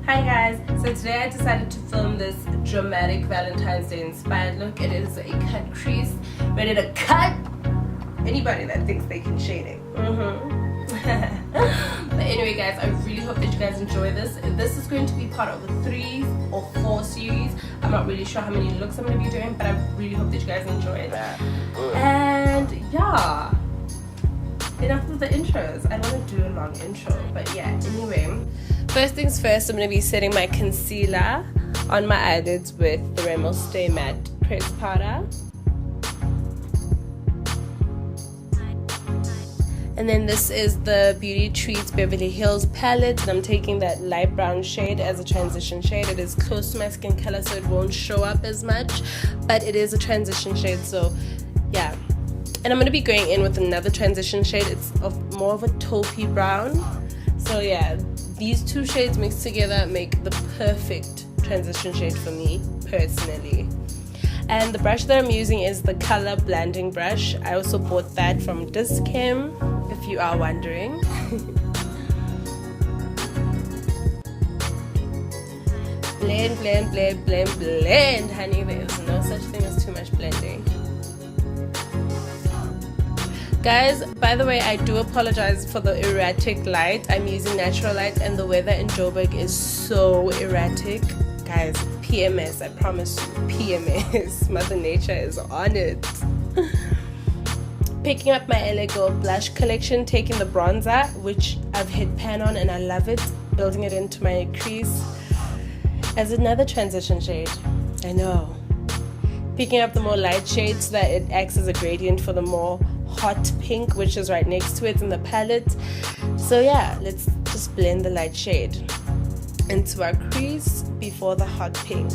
Hi guys, so today I decided to film this dramatic Valentine's Day inspired look. It is a cut crease, ready to cut anybody that thinks they can shade it. But anyway guys, I really hope that you guys enjoy this. This is going to be part of a 3 or 4 series. I'm not really sure how many looks I'm going to be doing, but I really hope that you guys enjoy it. And yeah, enough of the intros. I don't want to do a long intro, but yeah, anyway. First things first, I'm going to be setting my concealer on my eyelids with the Rimmel Stay Matte Press Powder. And then this is the Beauty Treats Beverly Hills palette, and I'm taking that light brown shade as a transition shade. It is close to my skin color, so it won't show up as much, but it is a transition shade, so yeah. And I'm going to be going in with another transition shade. It's more of a taupey brown. So yeah, these two shades mixed together make the perfect transition shade for me personally. And the brush that I'm using is the color blending brush. I also bought that from Dischem, if you are wondering. Blend, blend, blend, blend, blend, honey. There is no such thing as too much blending. Guys, by the way, I do apologize for the erratic light. I'm using natural light and the weather in Joburg is so erratic. Guys, PMS, I promise you, PMS. Mother Nature is on it. Picking up my LA Gold blush collection, taking the bronzer, which I've hit pan on and I love it, building it into my crease as another transition shade. I know. Picking up the more light shade so that it acts as a gradient for the more hot pink, which is right next to it in the palette. So yeah, let's just blend the light shade into our crease before the hot pink.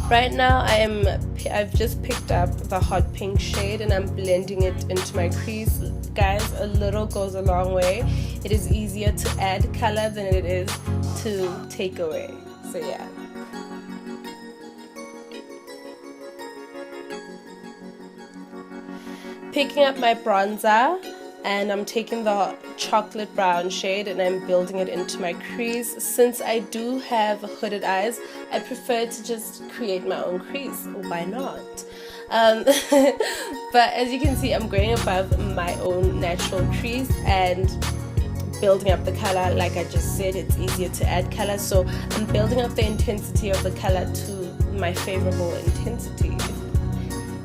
Right now I've just picked up the hot pink shade and I'm blending it into my crease. Guys, a little goes a long way. It is easier to add color than it is to take away. So yeah. Picking up my bronzer, and I'm taking the chocolate brown shade and I'm building it into my crease. Since I do have hooded eyes, I prefer to just create my own crease. Why not? But as you can see, I'm going above my own natural crease and building up the color. Like I just said, it's easier to add color, so I'm building up the intensity of the color to my favorable intensity.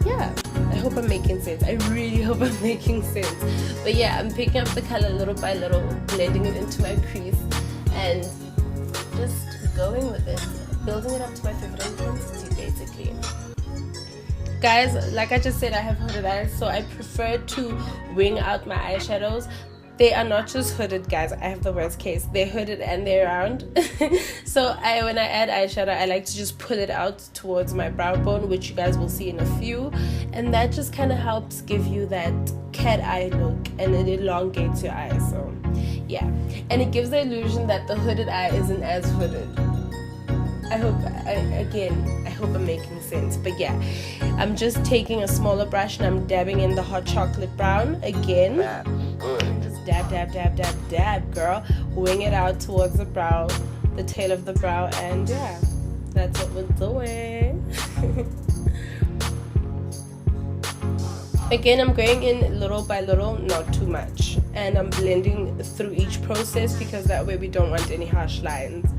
Yeah, I hope I'm making sense. I really hope I'm making sense. But yeah, I'm picking up the color little by little, blending it into my crease, and just going with it, building it up to my favorite intensity, basically. Guys, like I just said, I have hooded eyes, so I prefer to wing out my eyeshadows. They are not just hooded, guys. I have the worst case. They're hooded and they're round. So when I add eyeshadow, I like to just pull it out towards my brow bone, which you guys will see in a few. And that just kind of helps give you that cat eye look, and it elongates your eyes. So yeah. And it gives the illusion that the hooded eye isn't as hooded. I hope I'm making sense. But yeah, I'm just taking a smaller brush and I'm dabbing in the hot chocolate brown again. Just dab, dab, dab, dab, dab, girl. Wing it out towards the brow, the tail of the brow, and yeah, that's what we're doing. Again, I'm going in little by little, not too much, and I'm blending through each process because that way we don't want any harsh lines.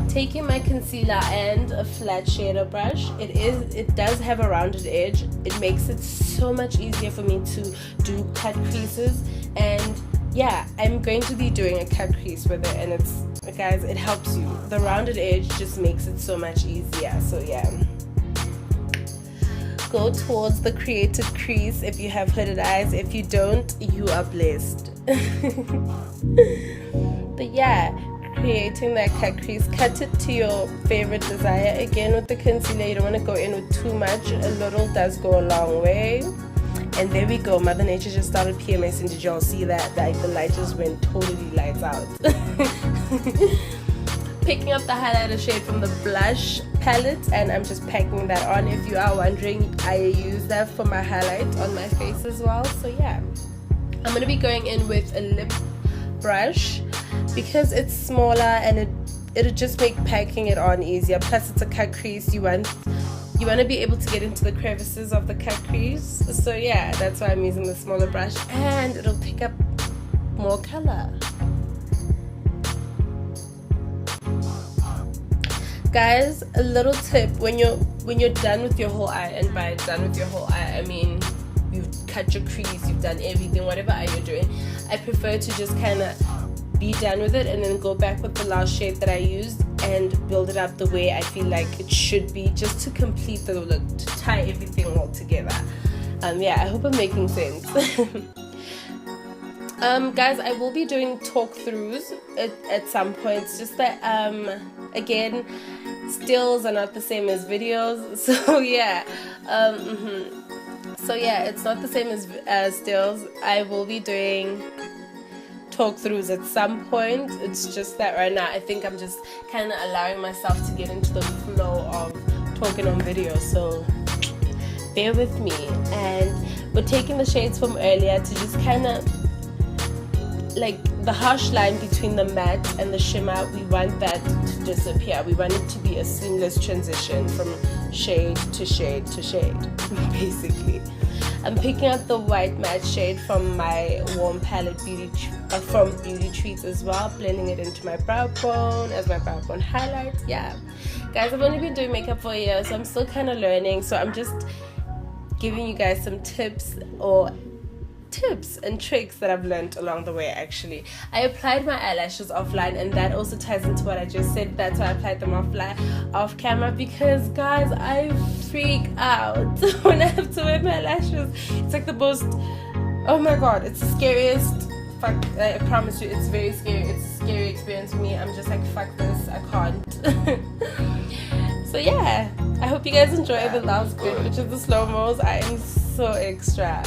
Taking my concealer and a flat shader brush, it does have a rounded edge. It makes it so much easier for me to do cut creases, and yeah, I'm going to be doing a cut crease with it, and it's, guys, it helps you. The rounded edge just makes it so much easier. So yeah, go towards the created crease if you have hooded eyes. If you don't, you are blessed. But yeah, creating that cut crease, cut it to your favorite desire. Again, with the concealer, you don't want to go in with too much. A little does go a long way. And there we go, Mother Nature just started PMSing. Did y'all see that? Like, the light just went totally lights out. Picking up the highlighter shade from the blush palette, and I'm just packing that on. If you are wondering, I use that for my highlight on my face as well. So yeah, I'm going to be going in with a lip brush because it's smaller and it'll just make packing it on easier. Plus it's a cut crease. You want to be able to get into the crevices of the cut crease. So yeah, that's why I'm using the smaller brush, and it'll pick up more color. Guys, a little tip: when you're done with your whole eye, and by done with your whole eye, I mean you've cut your crease, you've done everything, whatever eye you're doing, I prefer to just kind of be done with it and then go back with the last shade that I used and build it up the way I feel like it should be, just to complete the look, to tie everything all together. Yeah, I hope I'm making sense. Guys, I will be doing talk throughs at some points, just that again, stills are not the same as videos, so yeah. So yeah, it's not the same as stills. I will be doing talk throughs at some point. It's just that right now I think I'm just kind of allowing myself to get into the flow of talking on video, so bear with me. And we're taking the shades from earlier to just kind of like the harsh line between the matte and the shimmer. We want that to disappear. We want it to be a seamless transition from shade to shade to shade, basically. I'm picking up the white matte shade from my warm palette from Beauty Treats as well, blending it into my brow bone as my brow bone highlight. Yeah, guys, I've only been doing makeup for a year, so I'm still kind of learning. So I'm just giving you guys some tips and tricks that I've learned along the way. Actually, I applied my eyelashes offline, and that also ties into what I just said. That's why I applied them off camera, because guys, I freak out when I have to wear my lashes. It's like the most, oh my god, it's the scariest. Fuck, I promise you, it's very scary. It's a scary experience for me. I'm just like, fuck this, I can't. So yeah, I hope you guys enjoyed the last bit, which is the slow-mos. I am so extra.